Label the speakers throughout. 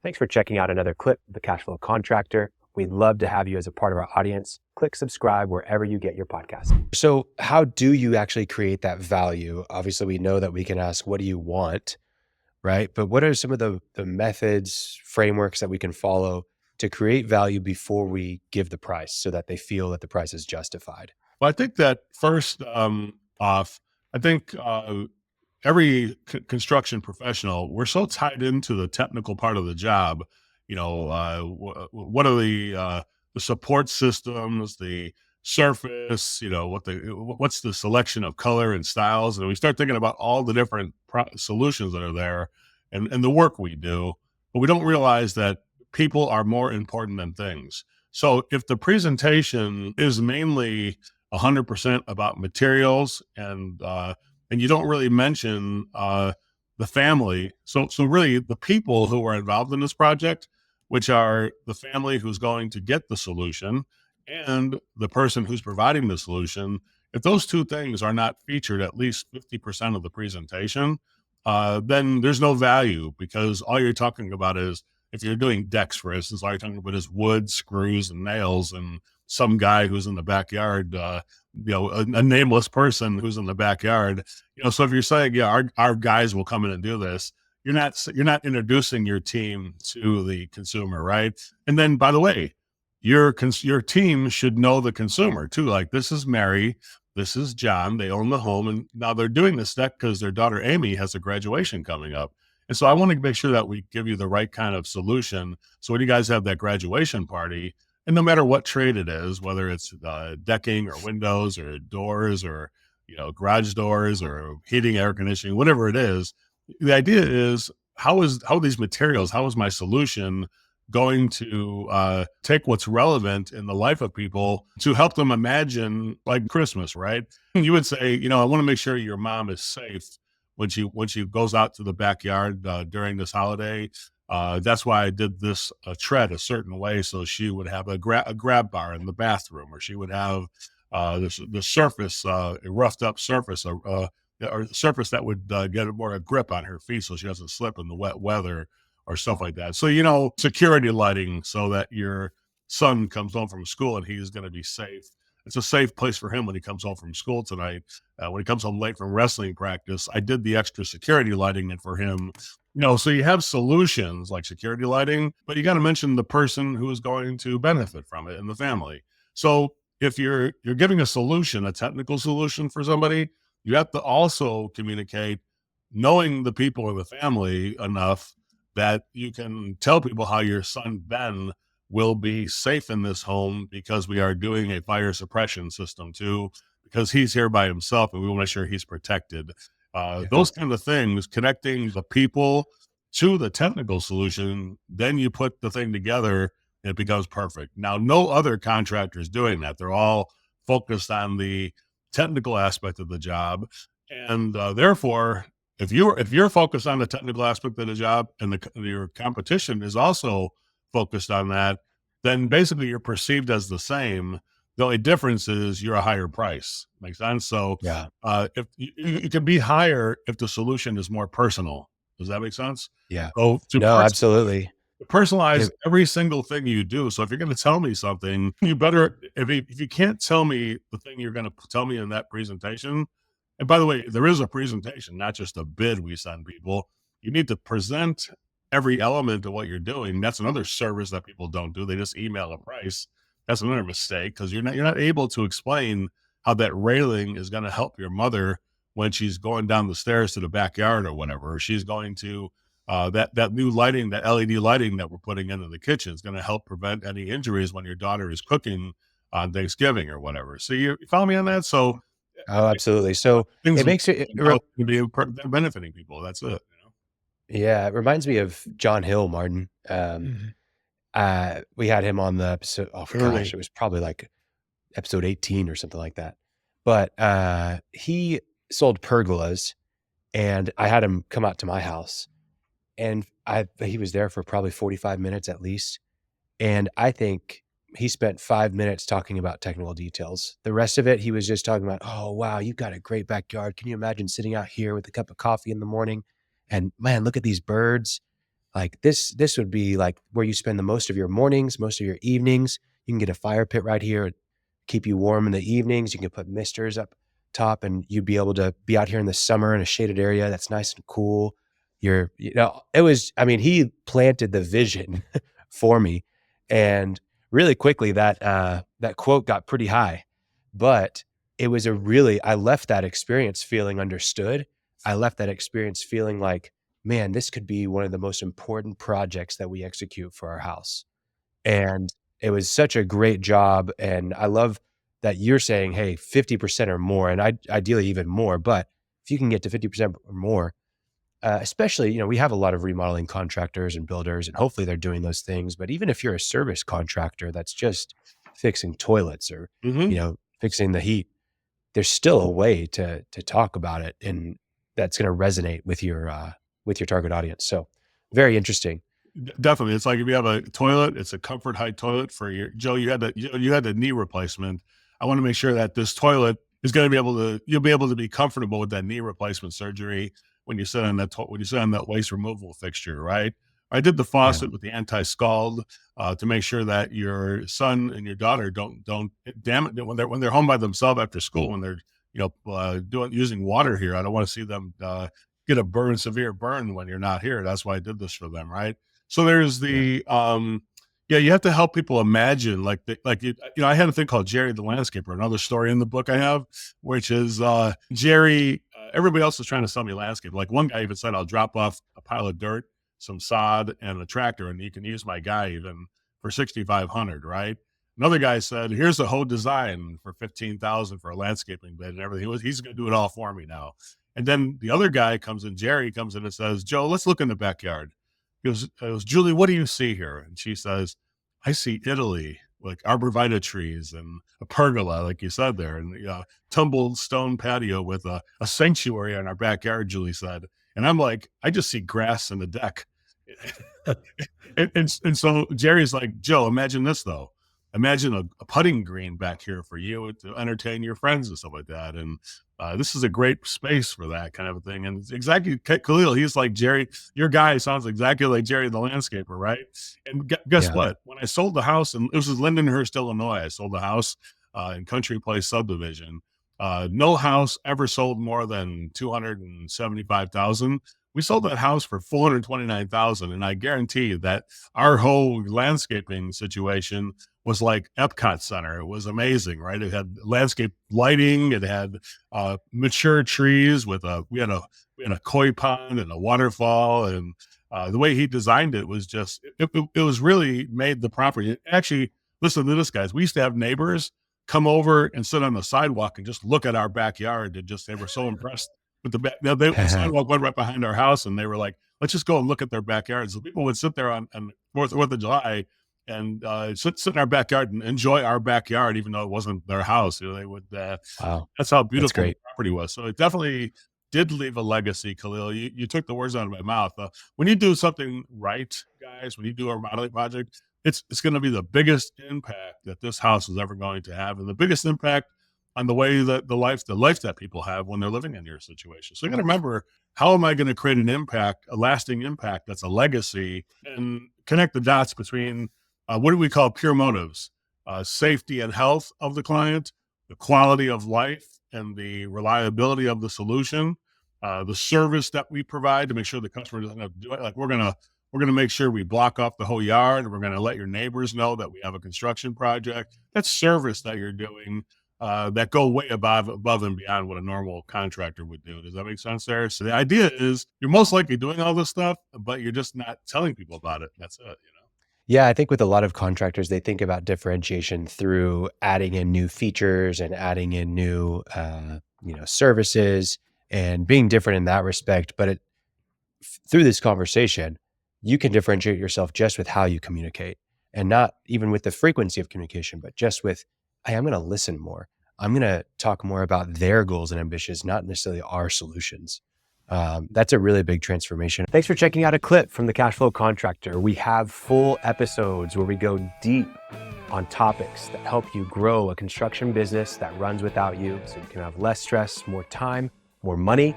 Speaker 1: Thanks for checking out another clip of the Cashflow Contractor. We'd love to have you as a part of our audience. Click subscribe wherever you get your podcast. So how do you actually create that value? Obviously, we know that we can ask, what do you want, right? But what are some of the methods, frameworks that we can follow to create value before we give the price so that they feel that the price is justified?
Speaker 2: Well, I think that first off, I think every construction professional, we're so tied into the technical part of the job. What are the support systems, the surface, what's the selection of color and styles, and we start thinking about all the different solutions that are there, and the work we do, but we don't realize that people are more important than things. So if the presentation is mainly 100% about materials and you don't really mention the family. So really the people who are involved in this project, which are the family who's going to get the solution and the person who's providing the solution, if those two things are not featured at least 50% of the presentation, then there's no value, because all you're talking about is, if you're doing decks, for instance, all you're talking about is wood, screws, and nails, and some guy who's in the backyard, a nameless person who's in the backyard. So if you're saying, yeah, our guys will come in and do this, you're not introducing your team to the consumer, right? And then, by the way, your team should know the consumer too. Like, this is Mary, this is John. They own the home, and now they're doing this deck because their daughter Amy has a graduation coming up. And so I want to make sure that we give you the right kind of solution. So when you guys have that graduation party, and no matter what trade it is, whether it's decking or windows or doors or garage doors or heating, air conditioning, whatever it is, the idea is, how these materials, how is my solution going to take what's relevant in the life of people to help them imagine, like, Christmas, right? You would say, I want to make sure your mom is safe when she goes out to the backyard during this holiday. That's why I did this tread a certain way, so she would have a grab bar in the bathroom, or she would have the surface, a roughed up surface, or surface that would get more a grip on her feet so she doesn't slip in the wet weather or stuff like that. So, security lighting, so that your son comes home from school and he's going to be safe. It's a safe place for him when he comes home from school tonight. When he comes home late from wrestling practice, I did the extra security lighting for him. So you have solutions like security lighting, but you got to mention the person who is going to benefit from it and the family. So if you're giving a solution, a technical solution for somebody, you have to also communicate knowing the people in the family enough that you can tell people how your son Ben will be safe in this home, because we are doing a fire suppression system too, because he's here by himself and we want to make sure he's protected. Those kind of things, connecting the people to the technical solution, then you put the thing together and it becomes perfect. Now, no other contractor is doing that. They're all focused on the technical aspect of the job. And therefore, if you're focused on the technical aspect of the job, and your competition is also focused on that, then basically you're perceived as the same. The only difference is you're a higher price. Makes sense? So if you can be higher if the solution is more personal. Does that make sense?
Speaker 1: Yeah.
Speaker 2: So
Speaker 1: No, absolutely.
Speaker 2: personalize every single thing you do. So if you're going to tell me something, you better, if you can't tell me the thing you're going to tell me in that presentation, and by the way, there is a presentation, not just a bid we send people. You need to present every element of what you're doing. That's another service that people don't do. They just email a price. That's another mistake, because you're not able to explain how that railing is going to help your mother when she's going down the stairs to the backyard or whatever. Or she's going to that new lighting, that LED lighting that we're putting into the kitchen is going to help prevent any injuries when your daughter is cooking on Thanksgiving or whatever. So you follow me on that? So
Speaker 1: absolutely. So
Speaker 2: things
Speaker 1: it makes it
Speaker 2: be benefiting people. That's it.
Speaker 1: Yeah, it reminds me of John Hill, Martin. We had him on the episode. Oh gosh, it was probably like episode 18 or something like that. But he sold pergolas, and I had him come out to my house, and he was there for probably 45 minutes at least. And I think he spent 5 minutes talking about technical details. The rest of it, he was just talking about, oh, wow, you've got a great backyard. Can you imagine sitting out here with a cup of coffee in the morning? And man, look at these birds. like this would be like where you spend the most of your mornings, most of your evenings. You can get a fire pit right here, keep you warm in the evenings. You can put misters up top, and you'd be able to be out here in the summer in a shaded area that's nice and cool. It was, I mean, he planted the vision for me. And really quickly that quote got pretty high, but it was I left that experience feeling understood. I left that experience feeling like, man, this could be one of the most important projects that we execute for our house. And it was such a great job. And I love that you're saying, hey, 50% or more, and ideally even more, but if you can get to 50% or more, especially, we have a lot of remodeling contractors and builders, and hopefully they're doing those things. But even if you're a service contractor that's just fixing toilets or, fixing the heat, there's still a way to talk about it, and that's going to resonate with your target audience. So very interesting.
Speaker 2: Definitely. It's like if you have a toilet, it's a comfort height toilet for your Joe. You had the knee replacement. I want to make sure that this toilet is going to you'll be able to be comfortable with that knee replacement surgery when you sit on that waste removal fixture, right? I did the faucet with the anti-scald to make sure that your son and your daughter don't damn it when they're home by themselves after school, when they're using water here. I don't want to see them get a severe burn when you're not here. That's why I did this for them, right? So there's the you have to help people imagine I had a thing called Jerry the Landscaper, another story in the book I have, which is Jerry. Everybody else is trying to sell me landscape. Like one guy even said, I'll drop off a pile of dirt, some sod, and a tractor, and you can use my guy even for $6,500, right? Another guy said, here's a whole design for $15,000 for a landscaping bed and everything. He's going to do it all for me now. And then the other guy Jerry comes in and says, Joe, let's look in the backyard. He goes, Julie, what do you see here? And she says, I see Italy, like arborvitae trees and a pergola, like you said there, and tumbled stone patio with a sanctuary in our backyard, Julie said. And I'm like, I just see grass in the deck. and so Jerry's like, Joe, imagine this though. Imagine a putting green back here for you to entertain your friends and stuff like that. And this is a great space for that kind of a thing. And it's exactly Khalil. He's like, Jerry, your guy sounds exactly like Jerry the Landscaper, right? And guess what? When I sold the house, and this was Lindenhurst, Illinois, I sold the house in Country Place subdivision. No house ever sold more than $275,000. We sold that house for $429,000, and I guarantee you that our whole landscaping situation was like Epcot Center. It was amazing, right? It had landscape lighting. It had mature trees we had a koi pond and a waterfall, and the way he designed it was just it was really made the property. Actually, listen to this, guys. We used to have neighbors come over and sit on the sidewalk and just look at our backyard, and they were so impressed with the sidewalk went right behind our house, and they were like, let's just go and look at their backyard. So people would sit there on 4th of July and sit in our backyard and enjoy our backyard, even though it wasn't their house. They would.
Speaker 1: Wow,
Speaker 2: that's how beautiful the property was. So it definitely did leave a legacy, Khalil. You took the words out of my mouth. When you do something right, guys, when you do a remodeling project, it's going to be the biggest impact that this house is ever going to have, and the biggest impact on the way that the life that people have when they're living in your situation. So you got to remember, how am I going to create an impact, a lasting impact that's a legacy, and connect the dots between what do we call pure motives, safety and health of the client, the quality of life and the reliability of the solution, the service that we provide to make sure the customer doesn't have to do it. Like we're going to make sure we block off the whole yard, and we're going to let your neighbors know that we have a construction project. That's service that you're doing that go way above and beyond what a normal contractor would do. Does that make sense there? So the idea is you're most likely doing all this stuff, but you're just not telling people about it. That's it,
Speaker 1: Yeah, I think with a lot of contractors, they think about differentiation through adding in new features and adding in new, services and being different in that respect. But through this conversation, you can differentiate yourself just with how you communicate, and not even with the frequency of communication, but just with, hey, I'm going to listen more. I'm going to talk more about their goals and ambitions, not necessarily our solutions. That's a really big transformation. Thanks for checking out a clip from the Cashflow Contractor. We have full episodes where we go deep on topics that help you grow a construction business that runs without you, so you can have less stress, more time, more money.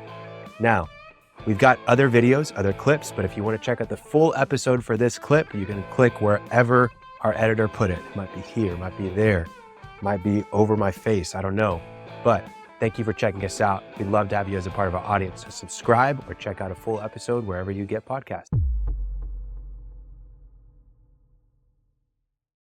Speaker 1: Now, We've got other videos, other clips, but if you want to check out the full episode for this clip, you can click wherever our editor put it. It might be here, might be there, might be over my face, I don't know. But thank you for checking us out. We'd love to have you as a part of our audience. So subscribe or check out a full episode wherever you get podcasts.